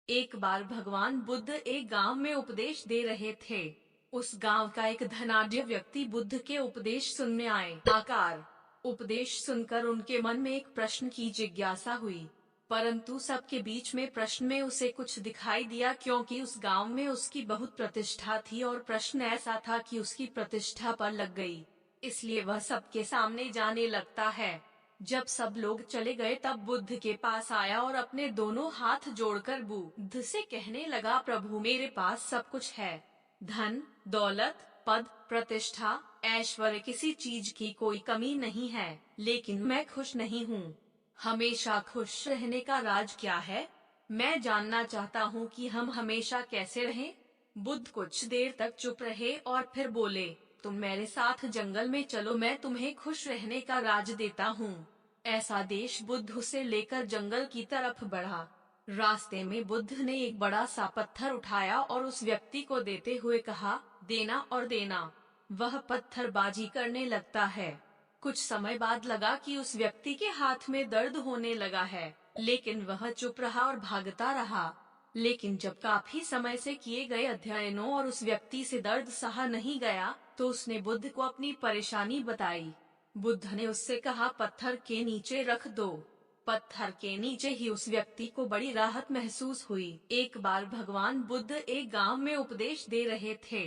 एक बार भगवान बुद्ध एक गांव में उपदेश दे रहे थे। उस गांव का एक धनाढ्य व्यक्ति बुद्ध के उपदेश सुनने आए। आकार उपदेश सुनकर उनके मन में एक प्रश्न की जिज्ञासा हुई, परंतु सबके बीच में प्रश्न में उसे कुछ दिखाई दिया, क्योंकि उस गांव में उसकी बहुत प्रतिष्ठा थी और प्रश्न ऐसा था कि उसकी प्रतिष्ठा पर लग गई, इसलिए वह सबके सामने जाने लगता है। जब सब लोग चले गए तब बुद्ध के पास आया और अपने दोनों हाथ जोड़कर बुद्ध से कहने लगा, प्रभु मेरे पास सब कुछ है, धन दौलत पद प्रतिष्ठा ऐश्वर्य, किसी चीज की कोई कमी नहीं है, लेकिन मैं खुश नहीं हूँ। हमेशा खुश रहने का राज क्या है? मैं जानना चाहता हूँ कि हम हमेशा कैसे रहें। बुद्ध कुछ देर तक चुप रहे और फिर बोले, तुम मेरे साथ जंगल में चलो, मैं तुम्हें खुश रहने का राज देता हूँ। ऐसा देश बुद्ध उसे लेकर जंगल की तरफ बढ़ा। रास्ते में बुद्ध ने एक बड़ा सा पत्थर उठाया और उस व्यक्ति को देते हुए कहा, देना और देना। वह पत्थरबाजी करने लगता है। कुछ समय बाद लगा कि उस व्यक्ति के हाथ में दर्द होने लगा है, लेकिन वह चुप रहा और भागता रहा। लेकिन जब काफी समय से किए गए अध्ययनों और उस व्यक्ति से दर्द सहा नहीं गया, तो उसने बुद्ध को अपनी परेशानी बताई। बुद्ध ने उससे कहा, पत्थर के नीचे रख दो। पत्थर के नीचे ही उस व्यक्ति को बड़ी राहत महसूस हुई। एक बार भगवान बुद्ध एक गांव में उपदेश दे रहे थे।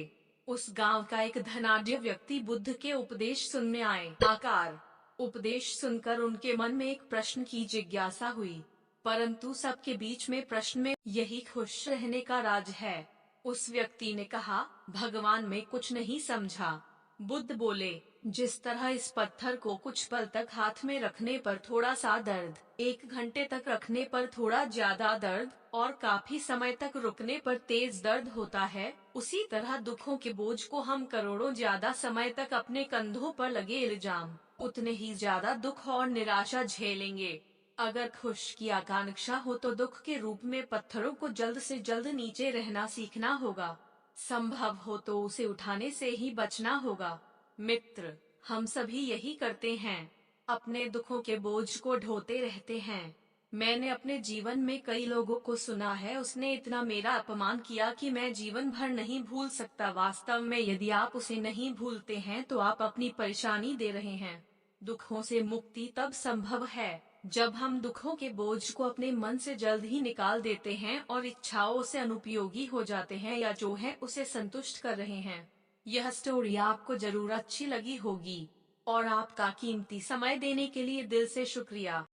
उस गांव का एक धनाढ्य व्यक्ति बुद्ध के उपदेश सुनने आए। आकार उपदेश सुनकर उनके मन में एक प्रश्न की जिज्ञासा हुई, परंतु सबके बीच में प्रश्न में यही खुश रहने का राज है। उस व्यक्ति ने कहा, भगवान मैं कुछ नहीं समझा। बुद्ध बोले, जिस तरह इस पत्थर को कुछ पल तक हाथ में रखने पर थोड़ा सा दर्द, 1 घंटे तक रखने पर थोड़ा ज्यादा दर्द और काफी समय तक रुकने पर तेज दर्द होता है, उसी तरह दुखों के बोझ को हम करोड़ों ज्यादा समय तक अपने कंधों पर लगे इल्जाम उतने ही ज्यादा दुख और निराशा झेलेंगे। अगर खुश की आकांक्षा हो तो दुख के रूप में पत्थरों को जल्द से जल्द नीचे रहना सीखना होगा। संभव हो तो उसे उठाने से ही बचना होगा। मित्र, हम सभी यही करते हैं, अपने दुखों के बोझ को ढोते रहते हैं। मैंने अपने जीवन में कई लोगों को सुना है, उसने इतना मेरा अपमान किया कि मैं जीवन भर नहीं भूल सकता। वास्तव में यदि आप उसे नहीं भूलते हैं तो आप अपनी परेशानी दे रहे हैं। दुखों से मुक्ति तब संभव है जब हम दुखों के बोझ को अपने मन से जल्द ही निकाल देते हैं और इच्छाओं से अनुपयोगी हो जाते हैं या जो है उसे संतुष्ट कर रहे हैं। यह स्टोरी आपको जरूर अच्छी लगी होगी और आपका कीमती समय देने के लिए दिल से शुक्रिया।